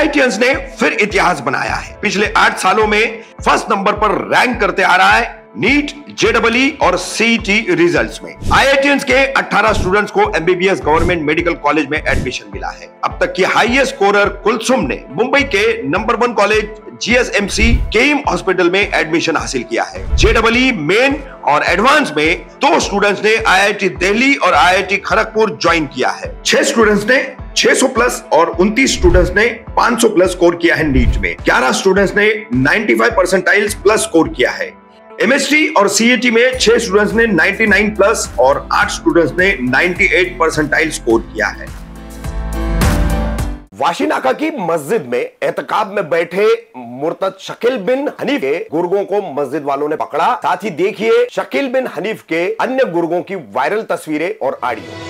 IITians ने फिर इतिहास बनाया है। पिछले 8 सालों में फर्स्ट नंबर पर रैंक करते आ रहा है नीट, जेईई और सीईटी रिजल्ट्स में। आईआईटियंस के 18 स्टूडेंट्स को एमबीबीएस गवर्नमेंट मेडिकल कॉलेज में एडमिशन मिला है। अब तक की हाईएस्ट स्कोरर कुलसुम ने मुंबई के नंबर 1 कॉलेज जीएसएमसी केम हॉस्पिटल में एडमिशन हासिल किया है। जेईई मेन और एडवांस में 2 स्टूडेंट्स ने आईआईटी दिल्ली और आईआईटी खड़गपुर ज्वाइन किया है। 6 स्टूडेंट्स ने 600 प्लस और 29 स्टूडेंट्स ने 500 प्लस स्कोर किया है नीट में। 11 स्टूडेंट्स ने 95 परसेंटाइल्स प्लस स्कोर किया है। एमएसटी और सीईटी में 6 स्टूडेंट्स ने 99 प्लस और 8 स्टूडेंट्स ने 98 परसेंटाइल स्कोर किया है। वाशीनाका की मस्जिद में एहतिकाफ में बैठे मुर्तद शकील बिन हनीफ के गुर्गों को मस्जिद वालों ने पकड़ा। साथ ही देखिए शकील बिन हनीफ के अन्य गुर्गों की वायरल तस्वीरें और ऑडियो।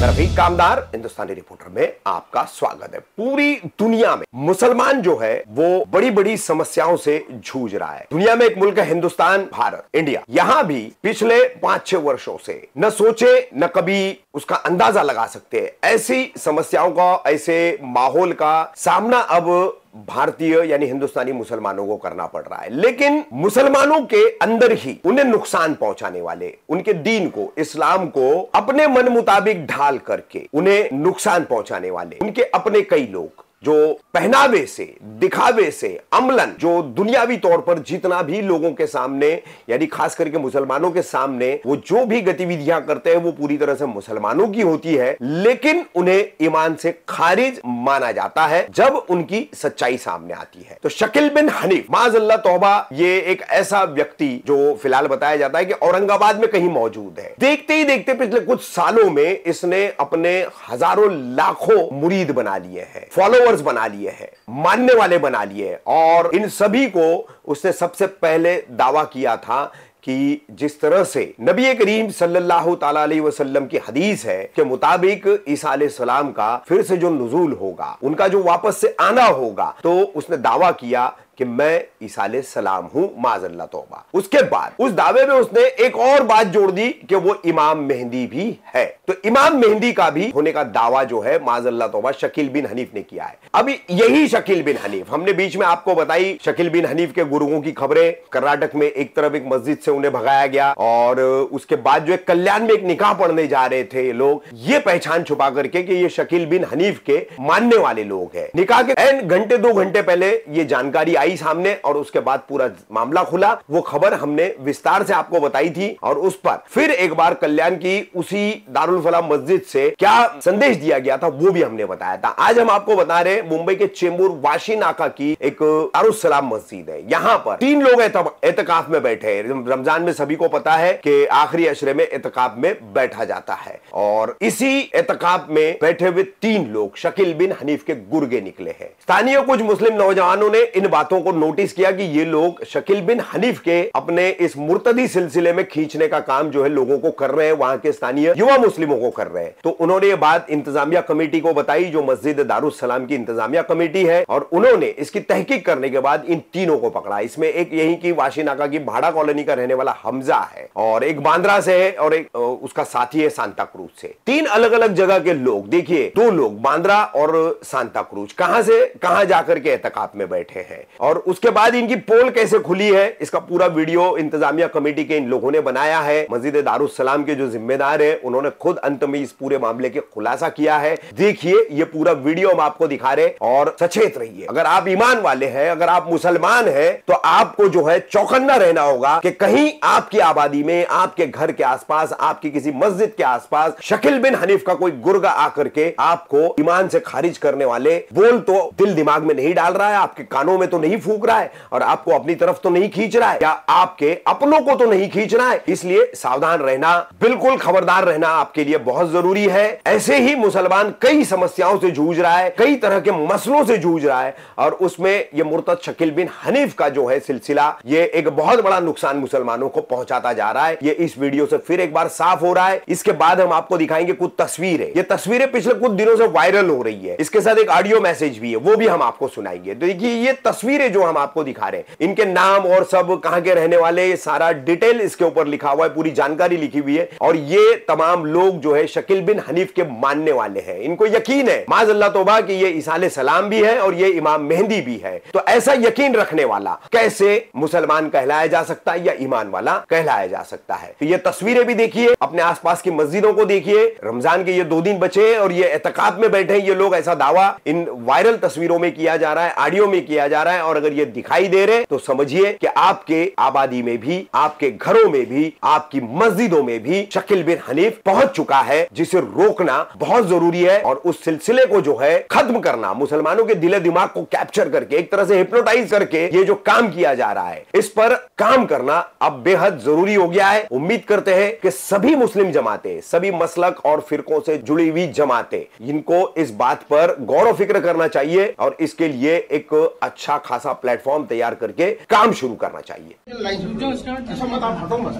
रफीक कामदार हिंदुस्तानी रिपोर्टर में आपका स्वागत है। पूरी दुनिया में मुसलमान जो है वो बड़ी बड़ी समस्याओं से जूझ रहा है। दुनिया में एक मुल्क है हिंदुस्तान, भारत, इंडिया। यहां भी पिछले 5-6 वर्षों से न सोचे न कभी उसका अंदाजा लगा सकते ऐसी समस्याओं का, ऐसे माहौल का सामना अब भारतीय यानी हिंदुस्तानी मुसलमानों को करना पड़ रहा है। लेकिन मुसलमानों के अंदर ही उन्हें नुकसान पहुंचाने वाले, उनके दीन को, इस्लाम को अपने मन मुताबिक ढाल करके उन्हें नुकसान पहुंचाने वाले उनके अपने कई लोग जो पहनावे से, दिखावे से, अमलन जो दुनियावी तौर पर जितना भी लोगों के सामने यानी खास करके मुसलमानों के सामने वो जो भी गतिविधियां करते हैं वो पूरी तरह से मुसलमानों की होती है, लेकिन उन्हें ईमान से खारिज माना जाता है जब उनकी सच्चाई सामने आती है। तो शकील बिन हनीफ माज़अल्लाह तौबा, ये एक ऐसा व्यक्ति जो फिलहाल बताया जाता है कि औरंगाबाद में कहीं मौजूद है। देखते ही देखते पिछले कुछ सालों में इसने अपने हजारों लाखों मुरीद बना लिए हैं, फॉलोअर्स बना लिए हैं, मानने वाले बना लिए, और इन सभी को उसने सबसे पहले दावा किया था कि जिस तरह से नबी करीम सल्लल्लाहु ताला अलैहि वसल्लम की हदीस है के मुताबिक ईसा अलैहिस्सलाम का फिर से जो नुज़ूल होगा, उनका जो वापस से आना होगा, तो उसने दावा किया कि मैं ईसा अलैहिस्सलाम हूं, माज़अल्लाह तौबा। उसके बाद उस दावे में उसने एक और बात जोड़ दी कि वो इमाम मेहंदी भी है। तो इमाम मेहंदी का भी होने का दावा जो है माज़अल्लाह तौबा शकील बिन हनीफ ने किया है। अभी यही शकील बिन हनीफ, हमने बीच में आपको बताई शकील बिन हनीफ के गुरुओं की खबरें। कर्नाटक में एक तरफ एक मस्जिद से उन्हें भगाया गया और उसके बाद जो एक कल्याण में एक निकाह पढ़ने जा रहे थे लोग, ये पहचान छुपा करके कि ये शकील बिन हनीफ के मानने वाले लोग हैं। निकाह के घंटे 2 घंटे पहले ये जानकारी आई सामने और उसके बाद पूरा मामला खुला। वो खबर हमने विस्तार से आपको बताई थी और उस पर फिर एक बार कल्याण की उसी दारुल फलाह मस्जिद से क्या संदेश दिया गया था वो भी हमने बताया था। आज हम आपको बता रहे हैं मुंबई के चेंबूर वाशीनाका की एक दारुल सलाम मस्जिद है। यहाँ पर 3 लोग एतकाफ में बैठे। रमजान में सभी को पता है कि आखिरी अशरे में एतकाफ में बैठा जाता है और इसी एतकाफ में बैठे हुए 3 लोग शकील बिन हनीफ के गुर्गे निकले हैं। स्थानीय कुछ मुस्लिम नौजवानों ने इन बातों को नोटिस किया कि ये लोग शकील बिन हनीफ के अपने इस मुर्तदी सिलसिले में खींचने का काम जो है लोगों को कर रहे हैं, वहां के स्थानीय युवा मुस्लिमों को कर रहे हैं। तो उन्होंने ये बात इंतजामिया कमेटी को बताई जो मस्जिद दारुल सलाम की इंतजामिया कमेटी है, और उन्होंने इसकी तहकीक करने के बाद इन तीनों को पकड़ा। इसमें एक यही की वाशीनाका की भाड़ा कॉलोनी का रहने वाला हमजा है और एक बांद्रा से है और एक उसका साथी है सांता क्रूज से। 3 अलग अलग जगह के लोग, देखिए 2 लोग बांद्रा और सांता क्रूज कहां से कहां जाकर के एतकाफ में बैठे हैं और उसके बाद इनकी पोल कैसे खुली है इसका पूरा वीडियो इंतजामिया कमेटी के इन लोगों ने बनाया है। मस्जिद दारुल सलाम के जो जिम्मेदार है उन्होंने खुद अंत में इस पूरे मामले के खुलासा किया है। देखिए ये पूरा वीडियो हम आपको दिखा रहे और सचेत रहिए। अगर आप ईमान वाले हैं, अगर आप मुसलमान हैं, तो आपको जो है चौकन्ना रहना होगा कि कहीं आपकी आबादी में, आपके घर के आसपास, आपकी किसी मस्जिद के आसपास शकील बिन हनीफ का कोई गुर्गा आकर के आपको ईमान से खारिज करने वाले बोल तो दिल दिमाग में नहीं डाल रहा है, आपके कानों में तो नहीं फूक रहा है और आपको अपनी तरफ तो नहीं खींच रहा है, या आपके अपनों को तो नहीं खींच रहा है। इसलिए सावधान रहना, बिल्कुल खबरदार रहना आपके लिए बहुत जरूरी है। ऐसे ही मुसलमान कई समस्याओं से जूझ रहा है, कई तरह के मसलों से जूझ रहा है और उसमें यह मुर्तद शकील बिन हनीफ का जो है सिलसिला, ये एक बहुत बड़ा नुकसान मुसलमानों को पहुंचाता जा रहा है। ये इस वीडियो से फिर एक बार साफ हो रहा है। इसके बाद हम आपको दिखाएंगे कुछ तस्वीरें। ये तस्वीरें पिछले कुछ दिनों से वायरल हो रही है, इसके साथ एक ऑडियो मैसेज भी है, वो भी हम आपको सुनाएंगे। देखिए ये तस्वीरें तस्वीरें जो हम आपको दिखा रहे हैं, इनके नाम और सब कहां के रहने वाले, सारा डिटेल इसके ऊपर लिखा हुआ है, पूरी जानकारी लिखी हुई है। और ये तमाम लोग जो है शकील बिन हनीफ के मानने वाले हैं। इनको यकीन है माज़अल्लाह तौबा कि ये ईसा अलैहिस्सलाम भी है और ये इमाम मेहंदी भी है। तो ऐसा यकीन रखने वाला कैसे मुसलमान कहलाया जा सकता है या ईमान वाला कहलाया जा सकता है? तो ये तस्वीरें भी देखिए, अपने आसपास की मस्जिदों को देखिए। रमजान के ये 2 दिन बचे और ये एतकाफ में बैठे ये लोग। ऐसा दावा इन वायरल तस्वीरों में किया जा रहा है, ऑडियो में किया जा रहा है। और अगर ये दिखाई दे रहे तो समझिए कि आपके आबादी में भी, आपके घरों में भी, आपकी मस्जिदों में भी शकील बिन हनीफ पहुंच चुका है, जिसे रोकना बहुत जरूरी है। और उस सिलसिले को जो है खत्म करना, मुसलमानों के दिले दिमाग को कैप्चर करके, एक तरह से हिप्नोटाइज करके ये जो काम किया जा रहा है, इस पर काम करना अब बेहद जरूरी हो गया है। उम्मीद करते हैं कि सभी मुस्लिम जमातें, सभी मसलक और फिरकों से जुड़ी हुई जमातें, इनको इस बात पर गौर व फिक्र करना चाहिए और इसके लिए एक अच्छा खासा प्लेटफॉर्म तैयार करके काम शुरू करना चाहिए। ऐसा मत आप हटो मत,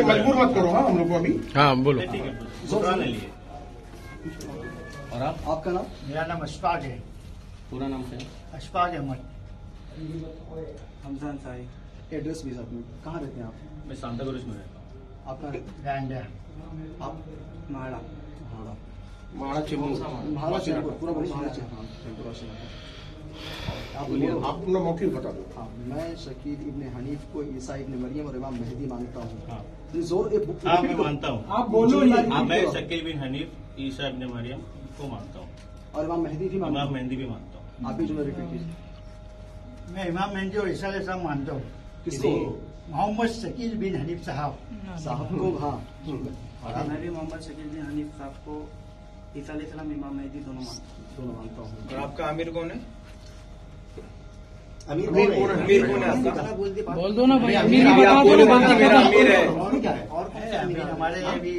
मजबूर मत करो। हम लोग को अभी हाँ बोलो। और आपका नाम? मेरा नाम अशफाक है। पूरा नाम क्या है? अशफाक अहमद। हमजान साहिब। एड्रेस भी साथ में, कहाँ रहते हैं आप? मैं सांताक्रूज में रहता हूँ। आपका? बैंडा। आप? महाड़ा। माड़ा चिमू महाड़ा चैनपुर, पूरा बोलिए। हाँ आप बोलिए। आप अपना मौके बता दो। हाँ, मैं शकील इब्न हनीफ को ईसा इब्न मरियम और इमाम मेहदी मानता हूँ। हाँ। जोर हाँ मैं मानता हूँ। आप बोलो। मैं शकील बिन हनीफ ईसा इब्न मरियम को मानता हूँ और इमाम मेहदी भी मानता इमाम हूँ। मेहंदी भी मानता हूँ। आप भी जो रिपीट कीजिए। मैं इमाम मेहंदी और ईसा अलैहिस्सलाम मानता हूँ। किसको? मोहम्मद शकील बिन हनीफ साहब साहब को। हाँ। और मैं भी मोहम्मद शकील बिन हनीफ साहब को, ईसा अलैहिस्सलाम, इमाम मेहदी दोनों मानता हूँ। और आपका आमिर कौन है? अमीर अमीर कौन है? अमीर कौन है आपका? बोल दो ना भाई। अमीर है। और क्या है? और कौन सा अमीर हमारे अभी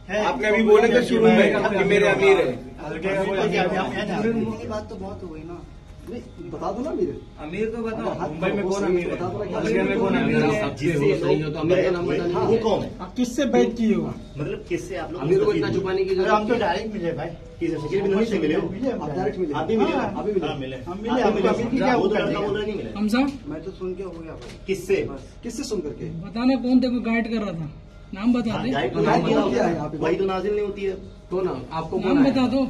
है? आपने अभी बोले थे शुरू में कि मेरे अमीर है। मेरी बात तो बहुत हो गई ना। नहीं, बता दो ना अमीर। अमीर तो बताओ। मुंबई में कौन अमीर है? बता दो ना। अमीर में कौन अमीर है? अमीर का नाम बताना। वो कौन है? आप किससे बैठ किए हो? मतलब किससे आप लोग अमीर को इतना छुपाने की अरे जरूरत? हम तो डायरेक्ट मिले भाई। किसे शकील बिन हनीफ से मिले हो? मिले आप डायरेक्ट मिले? आप भी मिले हो? आप भी मिले? हाँ मिले। हम मिले। हमको अमीर की क्या वो वो तो कर लड़का देगा? बोल रहा नहीं मिले। हमसा मैं तो सुन के हो गया भाई। किससे? किससे सुन करके? बताना कौन तेरे को गाइड कर रहा था, नाम बता दे। गाइड तो नाम नाम क्या है यहाँ पे? वही तो नाजिल नहीं होती है। तो ना आपको नाम बता दो,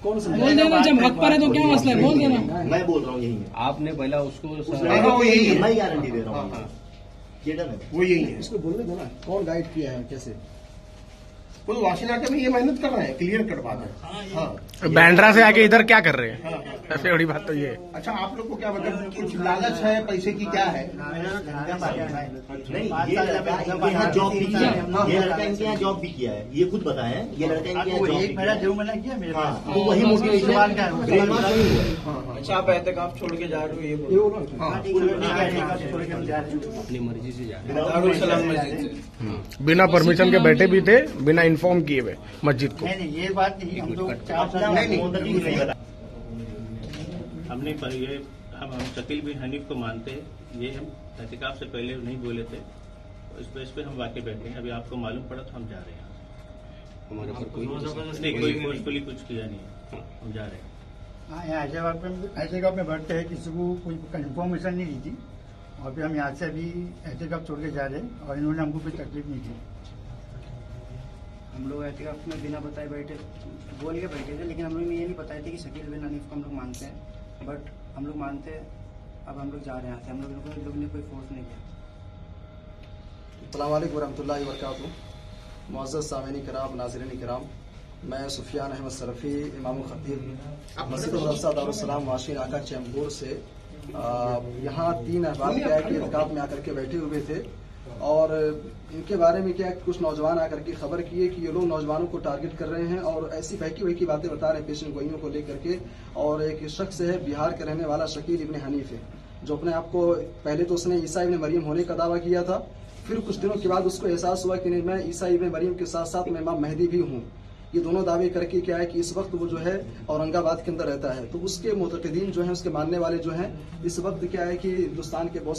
कौन सा? बोल देना। जब हक पर है तो क्या मसला है, बोल देना। मैं बोल रहा हूँ यही है। आपने पहला उसको उस लड़के को यही है। मैं गारंटी दे रहा हूँ। ये डन है। वो यही है। इसको बोलने दो ना, कौन गाइड किया है, कैसे? वो वाशिनाटे में ये मेहनत कर रहे हैं, क्लियर कट बात है। हाँ। बैंड्रा से आके इधर क्या कर रहे हैं? सबसे बड़ी बात तो ये है। अच्छा, आप लोग को क्या मतलब कुछ लालच है पैसे की, क्या है? नहीं, ये लड़का इनके यहाँ जॉब भी किया है। ये लड़का इनके यहाँ जॉब भी किया है। ये खुद बताए हैं। ये लड़का इनके यहाँ जॉब भी एक किया मेरा है। जो मैंने किया मेरे हाँ, पास। तो वही मोटिवेशन सवाल का है। ब्रेन वॉश नहीं हुआ। अच्छा, आप एहतिकाफ छोड़ के जा रहे हो, ये ये बोलो। बोलो ना। हाँ। अपनी मर्जी से जा रहे दारुल सलाम मस्जिद से। बिना परमिशन के बैठे भी थे, बिना इन्फॉर्म किए हुए मस्जिद को। नहीं नहीं, ये बात नहीं। हम लोग 4 साल हमने पर ये हम शकील बिन हनीफ को मानते हैं। ये हम एहतिकाफ से पहले नहीं बोले थे, तो इस बेस पे हम वाकई बैठे हैं। अभी आपको मालूम पड़ा तो हम जा रहे हैं। हमारे पर कोई नहीं, कोई फोर्सफुली कुछ किया नहीं है, हम जा रहे हैं। हाँ, यहाँ एहतिकाफ में बैठते हैं, किसी को कोई इन्फॉर्मेशन नहीं दी थी। और फिर हम यहाँ से अभी एहतिकाफ छोड़ के जा रहे हैं और इन्होंने हमको कोई तकलीफ नहीं दी। हम लोग एहतिकाफ में बिना बताए बैठे, बोल के बैठे थे, लेकिन हम लोग ये नहीं बताए थे कि शकील बिन हनीफ को हम लोग मानते हैं। बट हम लोग मानते हैं। अब हम लोग जा रहे हैं यहाँ से। हम लोग ने कोई फोर्स नहीं किया। अस्सलाम वालेकुम वरहमतुल्लाहि वबरकातुहू। मुअज़्ज़ज़ सामीन किराम, नाज़रीन किराम, मैं सुफियान अहमद सरफी, इमाम खतीब मस्जिद रफ़सा दारुस्सलाम वाशिन आका चैम्बूर से यहाँ 3 अहबाब क्या है कि इत्काफ में आकर के बैठे हुए थे। और इनके बारे में क्या कुछ नौजवान आकर के खबर किए कि ये लोग नौजवानों को टारगेट कर रहे हैं और ऐसी बहकी बहकी बातें बता रहे हैं पेशन गोइयों को लेकर के। और एक शख्स है बिहार के रहने वाला शकील इब्न हनीफ है, जो अपने आप को पहले तो उसने ईसा इब्न मरियम होने का दावा किया था। फिर कुछ दिनों के बाद उसको एहसास हुआ कि नहीं, मैं ईसा इब्न मरियम के साथ साथ मैं इमाम मेहदी भी हूँ। ये दोनों दावे करके क्या है कि इस वक्त वो जो है औरंगाबाद के अंदर रहता है। तो उसके मुतक़दीन जो हैं, उसके मानने वाले जो हैं, इस वक्त क्या है कि हिंदुस्तान के बहुत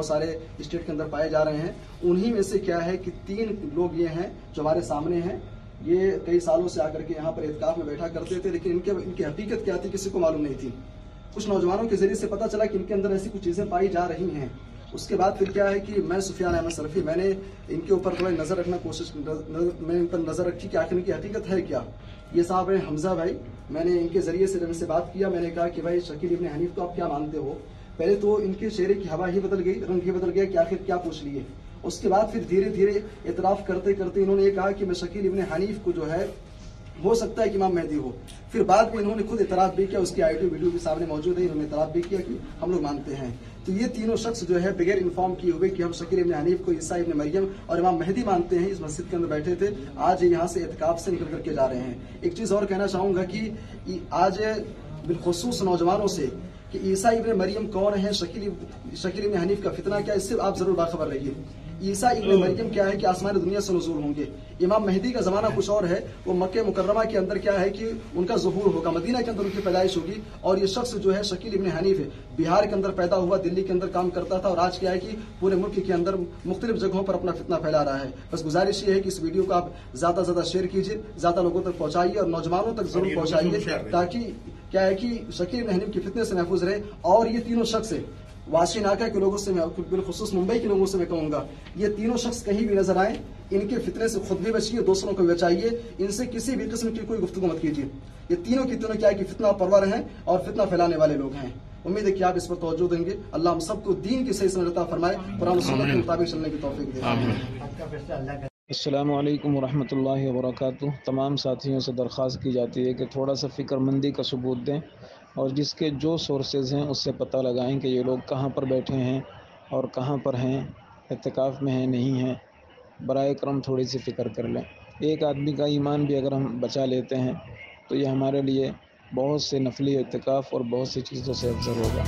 सारे स्टेट के अंदर पाए जा रहे हैं। उन्हीं में से क्या है कि 3 लोग ये हैं जो हमारे सामने हैं। ये कई सालों से आकर के यहाँ पर इत्काफ में बैठा करते थे, लेकिन इनकी हकीकत क्या थी किसी को मालूम नहीं थी। कुछ नौजवानों के जरिए से पता चला कि इनके अंदर ऐसी कुछ चीज़ें पाई जा रही हैं। उसके बाद फिर क्या है कि मैं सुफियान अहमद सरफी, मैंने इनके ऊपर थोड़ा नज़र रखना कोशिश, मैंने इन पर नज़र रखी कि आखिर इनकी हकीकत है क्या। ये साहब है हमजा भाई, मैंने इनके जरिए से जब इनसे बात किया, मैंने कहा कि भाई शकील इब्न हनीफ को आप क्या मानते हो। पहले तो इनके चेहरे की हवा ही बदल गई, रंग ही बदल गया कि आखिर क्या पूछ लिए। उसके बाद फिर धीरे धीरे इतराफ़ करते करते इन्होंने ये कहा कि मैं शकील इब्न हनीफ को जो है हो सकता है कि इमाम मेहदी हो। फिर बाद में इन्होंने खुद इतराफ़ भी किया, उसकी ऑडियो वीडियो भी सामने मौजूद है, इन्होंने इतराफ़ भी किया कि हम लोग मानते हैं। तो ये तीनों शख्स जो है बगैर इन्फॉर्म किए हुए कि हम शकील इब्न हनीफ को ईसा इब्न मरियम और इमाम मेहदी मानते हैं, इस मस्जिद के अंदर बैठे थे, आज यहाँ से एतकाफ से निकल करके जा रहे हैं। एक चीज़ और कहना चाहूँगा कि आज बिलखुसूस नौजवानों से कि ईसा इब्न मरियम कौन है, शकील इब्न हनीफ का फितना क्या, इससे आप जरूर बाखबर रहिए। ईसा इब्न मरियम क्या है कि आसमानी दुनिया से नुज़ूल होंगे। इमाम मेहदी का ज़माना कुछ और है, वो मक्के मुकर्रमा के अंदर क्या है कि उनका ज़ुहूर होगा, मदीना के अंदर उनकी पैदाइश होगी। और ये शख्स जो है शकील इब्न हनीफ है, बिहार के अंदर पैदा हुआ, दिल्ली के अंदर काम करता था और आज क्या है कि पूरे मुल्क के अंदर मुख्तलिफ जगहों पर अपना फितना फैला रहा है। बस गुजारिश ये है कि इस वीडियो को आप ज़्यादा से ज़्यादा शेयर कीजिए, ज़्यादा लोगों तक पहुँचाइए और नौजवानों तक जरूर पहुँचाइए, ताकि क्या है कि शकील इब्न हनीफ के फितने से महफूज रहे। और ये तीनों शख्स वाशी नाका के लोगों से, मैं बिलखुसूस मुंबई के लोगों से मैं कहूंगा, ये तीनों शख्स कहीं भी नजर आए, इनके फितने से खुद भी बचिए, दूसरों को भी बचाइए, इनसे किसी भी किस्म की कोई गुफ्तगू मत कीजिए। ये तीनों की तीनों क्या है कि फितना परवर हैं और फितना फैलाने वाले लोग हैं। उम्मीद है कि आप इस पर तवज्जो देंगे। अल्लाह हम सबको दीन की सही समझ अता फरमाए, कुरान और सुन्नत के मुताबिक चलने की तौफीक दे। अस्सलामु अलैकुम वरहमतुल्लाहि वबरकातुहू। तमाम साथियों से दरख्वास्त की जाती है कि थोड़ा सा फ़िक्रमंदी का सबूत दें और जिसके जो सोर्सेज़ हैं उससे पता लगाएं कि ये लोग कहाँ पर बैठे हैं और कहाँ पर हैं, इत्तिकाफ़ में हैं नहीं हैं। बराए करम थोड़ी सी फ़िक्र कर लें। एक आदमी का ईमान भी अगर हम बचा लेते हैं तो ये हमारे लिए बहुत से नफली इत्तिकाफ़ और बहुत सी चीज़ों से अफजल होगा।